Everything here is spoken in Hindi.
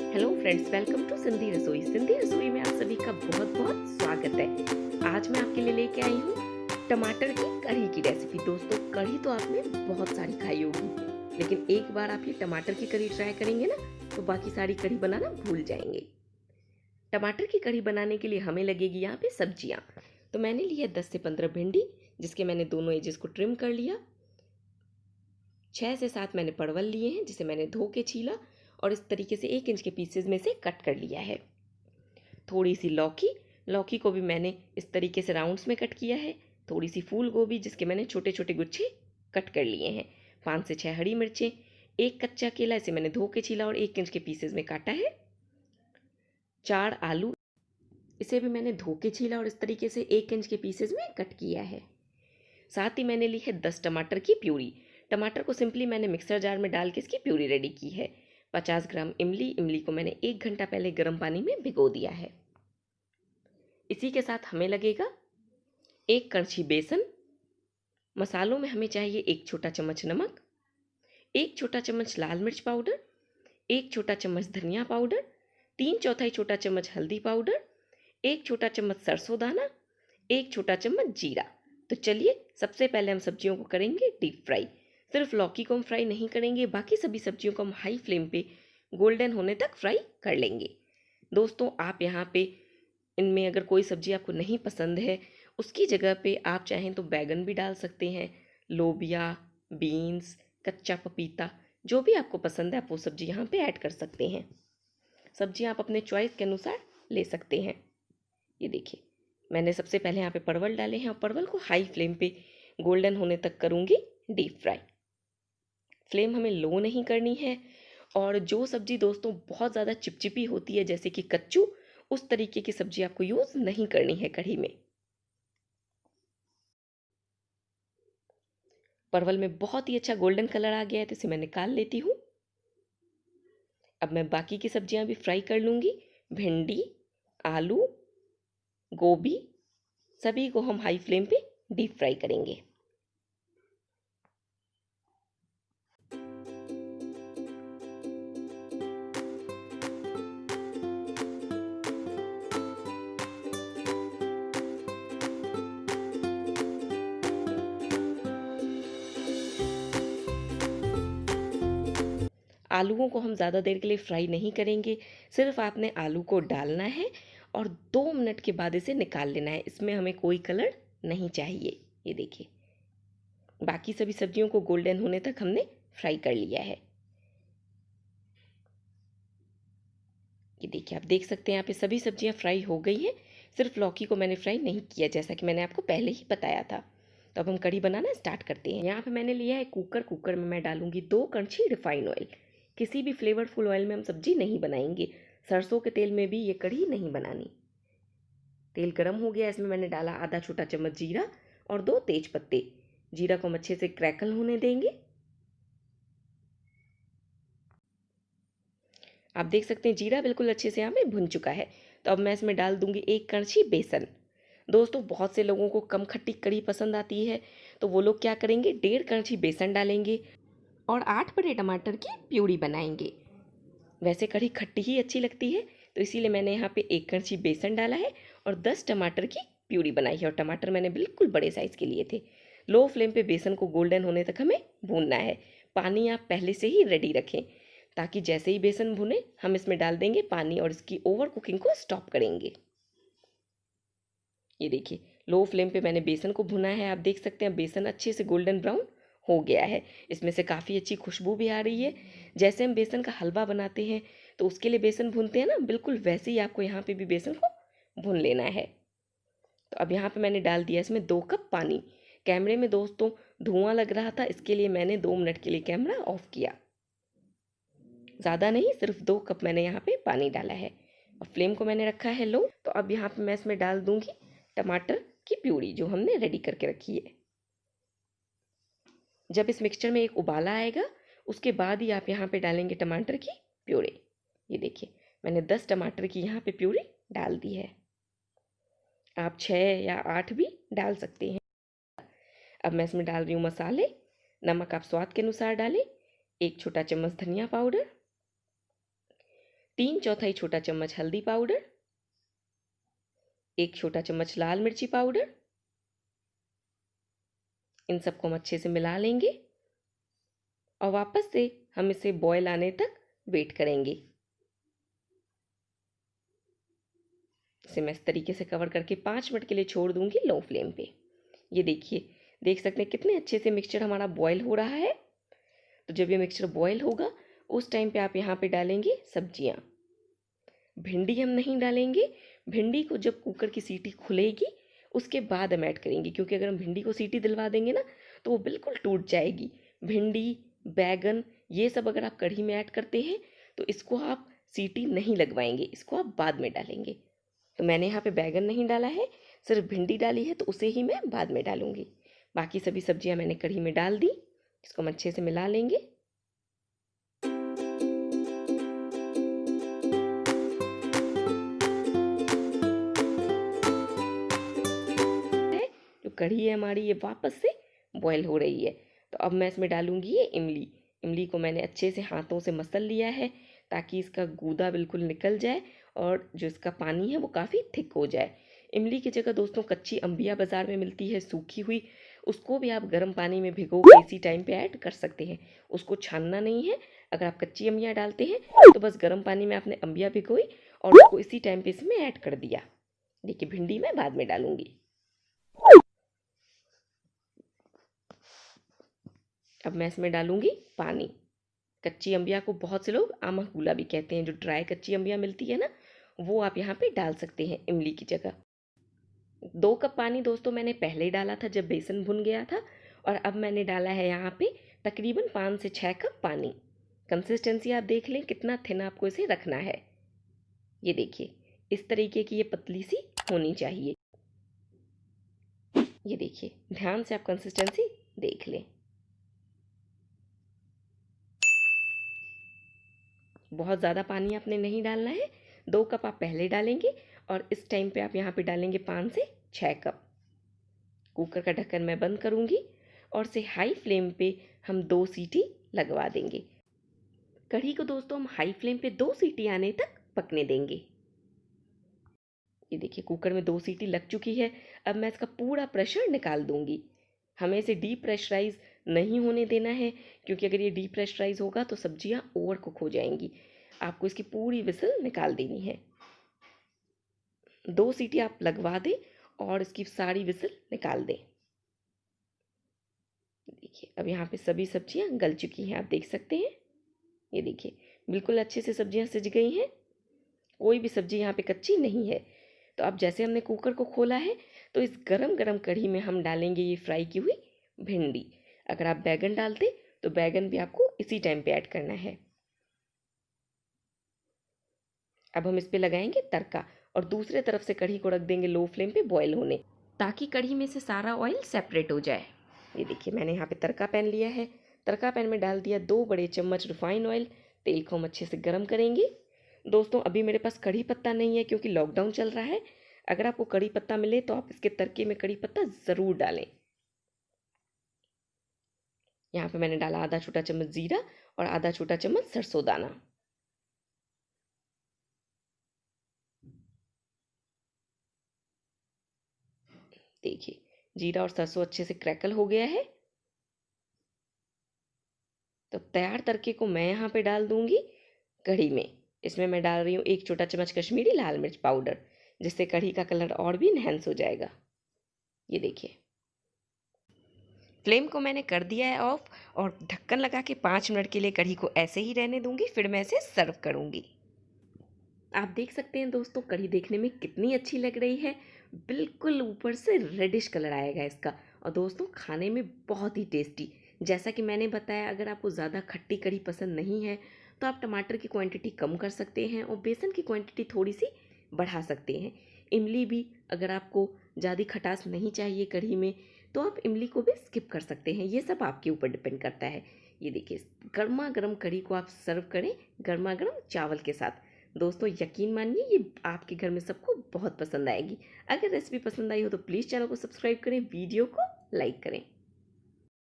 Hello friends, welcome to Sindhi Rasoi. Sindhi रसोई में आप सभी का बहुत बहुत स्वागत है। आज मैं आपके लिए लेके आई हूँ टमाटर की कढ़ी की रेसिपी। दोस्तों, कढ़ी तो आपने बहुत सारी खाई होगी, लेकिन एक बार आप ये टमाटर की कढ़ी ट्राई करेंगे ना, तो बाकी सारी कढ़ी बनाना भूल जाएंगे। टमाटर की कढ़ी बनाने के लिए हमें लगेगी यहाँ पे सब्जियाँ। तो मैंने ली है 10 से 15 भिंडी, जिसके मैंने दोनों एजेस को ट्रिम कर लिया। 6 से 7 मैंने परवल लिए हैं, जिसे मैंने धो के छीला और इस तरीके से 1 इंच के पीसेस में से कट कर लिया है। थोड़ी सी लौकी, लौकी को भी मैंने इस तरीके से राउंड्स में कट किया है। थोड़ी सी फूल गोभी, जिसके मैंने छोटे छोटे गुच्छे कट कर लिए हैं। 5 से 6 हरी मिर्चें, एक कच्चा केला, इसे मैंने धो के छीला और 1 इंच के पीसेस में काटा है। 4 आलू, इसे भी मैंने धो के छीला और इस तरीके से 1 इंच के पीसेस में कट किया है। साथ ही मैंने ली है 10 टमाटर की प्यूरी। टमाटर को सिंपली मैंने मिक्सर जार में डाल के इसकी प्यूरी रेडी की है। 50 ग्राम इमली, इमली को मैंने 1 घंटा पहले गर्म पानी में भिगो दिया है। इसी के साथ हमें लगेगा 1 कड़छी बेसन। मसालों में हमें चाहिए 1 छोटा चम्मच नमक, 1 छोटा चम्मच लाल मिर्च पाउडर, 1 छोटा चम्मच धनिया पाउडर, 3/4 छोटा चम्मच हल्दी पाउडर, 1 छोटा चम्मच सरसों दाना, 1 छोटा चम्मच जीरा। तो चलिए, सबसे पहले हम सब्जियों को करेंगे डीप फ्राई। सिर्फ लौकी को हम फ्राई नहीं करेंगे, बाकी सभी सब्जियों को हम हाई फ्लेम पे गोल्डन होने तक फ्राई कर लेंगे। दोस्तों, आप यहाँ पे इनमें अगर कोई सब्जी आपको नहीं पसंद है, उसकी जगह पे आप चाहें तो बैगन भी डाल सकते हैं, लोबिया, बीन्स, कच्चा पपीता, जो भी आपको पसंद है आप वो सब्जी यहाँ पे ऐड कर सकते हैं। सब्जियाँ आप अपने चॉइस के अनुसार ले सकते हैं। ये देखिए, मैंने सबसे पहले यहाँ पे परवल डाले हैं और परवल को हाई फ्लेम पे गोल्डन होने तक करूँगी डीप फ्राई। फ्लेम हमें लो नहीं करनी है। और जो सब्जी दोस्तों बहुत ज़्यादा चिपचिपी होती है, जैसे कि कच्चू, उस तरीके की सब्जी आपको यूज़ नहीं करनी है कढ़ी में। परवल में बहुत ही अच्छा गोल्डन कलर आ गया है, तो इसे मैं निकाल लेती हूँ। अब मैं बाकी की सब्जियां भी फ्राई कर लूँगी। भिंडी, आलू, गोभी, सभी को हम हाई फ्लेम पे डीप फ्राई करेंगे। आलूओं को हम ज़्यादा देर के लिए फ्राई नहीं करेंगे। सिर्फ आपने आलू को डालना है और 2 मिनट के बाद इसे निकाल लेना है। इसमें हमें कोई कलर नहीं चाहिए। ये देखिए, बाकी सभी सब्जियों को गोल्डन होने तक हमने फ्राई कर लिया है। ये देखिए, आप देख सकते हैं यहाँ पे सभी सब्जियाँ फ्राई हो गई हैं। सिर्फ लौकी को मैंने फ्राई नहीं किया, जैसा कि मैंने आपको पहले ही बताया था। तो अब हम कढ़ी बनाना स्टार्ट करते हैं। यहाँ पे मैंने लिया है कुकर। कुकर में मैं डालूंगी 2 कड़छी रिफाइंड ऑयल। किसी भी फ्लेवरफुल ऑयल में हम सब्जी नहीं बनाएंगे। सरसों के तेल में भी ये कढ़ी नहीं बनानी। तेल गर्म हो गया, इसमें मैंने डाला आधा छोटा चम्मच जीरा और 2 तेज पत्ते। जीरा को हम अच्छे से क्रैकल होने देंगे। आप देख सकते हैं जीरा बिल्कुल अच्छे से यहाँ पे भुन चुका है। तो अब मैं इसमें डाल दूंगी 1 कड़छी बेसन। दोस्तों, बहुत से लोगों को कम खट्टी कढ़ी पसंद आती है, तो वो लोग क्या करेंगे, 1.5 कड़छी बेसन डालेंगे और 8 बड़े टमाटर की प्यूरी बनाएंगे। वैसे कढ़ी खट्टी ही अच्छी लगती है, तो इसीलिए मैंने यहाँ पे 1 कड़छी बेसन डाला है और 10 टमाटर की प्यूरी बनाई है। और टमाटर मैंने बिल्कुल बड़े साइज़ के लिए थे। लो फ्लेम पे बेसन को गोल्डन होने तक हमें भूनना है। पानी आप पहले से ही रेडी रखें, ताकि जैसे ही बेसन भुने हम इसमें डाल देंगे पानी और इसकी ओवर कुकिंग को स्टॉप करेंगे। ये देखिए, लो फ्लेम पे मैंने बेसन को भुना है। आप देख सकते हैं बेसन अच्छे से गोल्डन ब्राउन हो गया है। इसमें से काफ़ी अच्छी खुशबू भी आ रही है। जैसे हम बेसन का हलवा बनाते हैं तो उसके लिए बेसन भूनते हैं ना, बिल्कुल वैसे ही आपको यहाँ पे भी बेसन को भून लेना है। तो अब यहाँ पे मैंने डाल दिया इसमें 2 कप पानी। कैमरे में दोस्तों धुआं लग रहा था, इसके लिए मैंने 2 मिनट के लिए कैमरा ऑफ किया। ज़्यादा नहीं, सिर्फ 2 कप मैंने यहाँ पे पानी डाला है और फ्लेम को मैंने रखा है लो। तो अब यहाँ पे मैं इसमें डाल दूंगी टमाटर की प्यूरी, जो हमने रेडी करके रखी है। जब इस मिक्सचर में एक उबाला आएगा, उसके बाद ही आप यहाँ पे डालेंगे टमाटर की प्यूरी। ये देखिए, मैंने 10 टमाटर की यहाँ पे प्यूरी डाल दी है। आप 6 या 8 भी डाल सकते हैं। अब मैं इसमें डाल रही हूँ मसाले। नमक आप स्वाद के अनुसार डालें। 1 छोटा चम्मच धनिया पाउडर, 3/4 छोटा चम्मच हल्दी पाउडर, 1 छोटा चम्मच लाल मिर्ची पाउडर। इन सबको हम अच्छे से मिला लेंगे और वापस से हम इसे बॉयल आने तक वेट करेंगे। इसे मैं इस तरीके से कवर करके 5 मिनट के लिए छोड़ दूंगी लो फ्लेम पे। ये देखिए, देख सकते हैं कितने अच्छे से मिक्सचर हमारा बॉयल हो रहा है। तो जब ये मिक्सचर बॉयल होगा उस टाइम पे आप यहाँ पे डालेंगे सब्जियाँ। भिंडी हम नहीं डालेंगे, भिंडी को जब कुकर की सीटी खुलेगी उसके बाद हम ऐड करेंगे, क्योंकि अगर हम भिंडी को सीटी दिलवा देंगे ना तो वो बिल्कुल टूट जाएगी। भिंडी, बैगन, ये सब अगर आप कढ़ी में ऐड करते हैं तो इसको आप सीटी नहीं लगवाएंगे, इसको आप बाद में डालेंगे। तो मैंने यहाँ पे बैगन नहीं डाला है, सिर्फ भिंडी डाली है, तो उसे ही मैं बाद में डालूंगी। बाकी सभी सब्जियां मैंने कढ़ी में डाल दी। इसको हम अच्छे से मिला लेंगे। जो कढ़ी है हमारी ये वापस से बॉयल हो रही है। तो अब मैं इसमें डालूंगी ये इमली। इमली को मैंने अच्छे से हाथों से मसल लिया है ताकि इसका गूदा बिल्कुल निकल जाए और जो इसका पानी है वो काफ़ी थिक हो जाए। इमली की जगह दोस्तों कच्ची अम्बिया बाज़ार में मिलती है सूखी हुई, उसको भी आप गर्म पानी में भिगो के इसी टाइम पे ऐड कर सकते हैं। उसको छानना नहीं है। अगर आप कच्ची अम्बिया डालते हैं तो बस गर्म पानी में आपने अम्बिया भिगोई और उसको इसी टाइम पे इसमें ऐड कर दिया। देखिए, भिंडी मैं बाद में डालूंगी। अब मैं इसमें डालूंगी पानी। कच्ची अम्बिया को बहुत से लोग आमा कूला भी कहते हैं, जो ड्राई कच्ची अम्बिया मिलती है ना, वो आप यहाँ पे डाल सकते हैं इमली की जगह। 2 कप पानी दोस्तों मैंने पहले डाला था जब बेसन भुन गया था, और अब मैंने डाला है यहाँ पे तकरीबन 5 से 6 कप पानी। कंसिस्टेंसी आप देख लें कितना थिन आपको इसे रखना है। ये देखिए, इस तरीके की ये पतली सी होनी चाहिए। ये देखिए, ध्यान से आप कंसिस्टेंसी देख लें। बहुत ज़्यादा पानी आपने नहीं डालना है। 2 कप आप पहले डालेंगे और इस टाइम पे आप यहाँ पे डालेंगे 5 से 6 कप। कुकर का ढक्कन मैं बंद करूँगी और से हाई फ्लेम पे हम 2 सीटी लगवा देंगे। कढ़ी को दोस्तों हम हाई फ्लेम पे 2 सीटी आने तक पकने देंगे। ये देखिए, कुकर में 2 सीटी लग चुकी है। अब मैं इसका पूरा प्रेशर निकाल दूंगी। हमें इसे डीप प्रेशराइज नहीं होने देना है, क्योंकि अगर ये डीप प्रेशराइज होगा तो सब्जियां ओवर कुक हो जाएंगी। आपको इसकी पूरी विसल निकाल देनी है। 2 सीटी आप लगवा दें और इसकी सारी विसल निकाल दें। देखिए, अब यहाँ पे सभी सब्जियां गल चुकी हैं, आप देख सकते हैं। ये देखिए, बिल्कुल अच्छे से सब्जियां सिज गई हैं, कोई भी सब्जी यहाँ पे कच्ची नहीं है। तो अब जैसे हमने कुकर को खोला है तो इस गरम गरम कढ़ी में हम डालेंगे ये फ्राई की हुई भिंडी। अगर आप बैगन डालते तो बैगन भी आपको इसी टाइम पे ऐड करना है। अब हम इस पे लगाएंगे तड़का और दूसरे तरफ से कढ़ी को रख देंगे लो फ्लेम पे बॉयल होने, ताकि कढ़ी में से सारा ऑयल सेपरेट हो जाए। ये देखिए, मैंने यहाँ पे तड़का पैन लिया है। तड़का पैन में डाल दिया 2 बड़े चम्मच रिफाइन ऑयल। तेल को हम अच्छे से गर्म करेंगे। दोस्तों, अभी मेरे पास कढ़ी पत्ता नहीं है क्योंकि लॉकडाउन चल रहा है। अगर आपको कढ़ी पत्ता मिले तो आप इसके तड़के में कढ़ी पत्ता ज़रूर डालें। यहाँ पे मैंने डाला आधा छोटा चम्मच जीरा और आधा छोटा चम्मच सरसों दाना। देखिए, जीरा और सरसों अच्छे से क्रैकल हो गया है। तो तैयार तड़के को मैं यहाँ पे डाल दूंगी कढ़ी में। इसमें मैं डाल रही हूँ 1 छोटा चम्मच कश्मीरी लाल मिर्च पाउडर, जिससे कढ़ी का कलर और भी इनहेंस हो जाएगा। ये देखिए, फ्लेम को मैंने कर दिया है ऑफ और ढक्कन लगा के 5 मिनट के लिए कढ़ी को ऐसे ही रहने दूंगी, फिर मैं इसे सर्व करूंगी। आप देख सकते हैं दोस्तों, कढ़ी देखने में कितनी अच्छी लग रही है। बिल्कुल ऊपर से रेडिश कलर आएगा इसका, और दोस्तों खाने में बहुत ही टेस्टी। जैसा कि मैंने बताया, अगर आपको ज़्यादा खट्टी कढ़ी पसंद नहीं है तो आप टमाटर की क्वांटिटी कम कर सकते हैं और बेसन की क्वांटिटी थोड़ी सी बढ़ा सकते हैं। इमली भी, अगर आपको ज़्यादा खटास नहीं चाहिए कढ़ी में तो आप इमली को भी स्किप कर सकते हैं। ये सब आपके ऊपर डिपेंड करता है। ये देखिए, गर्मा गर्म कढ़ी को आप सर्व करें गर्मा गर्म चावल के साथ। दोस्तों यकीन मानिए, ये आपके घर में सबको बहुत पसंद आएगी। अगर रेसिपी पसंद आई हो तो प्लीज़ चैनल को सब्सक्राइब करें, वीडियो को लाइक करें।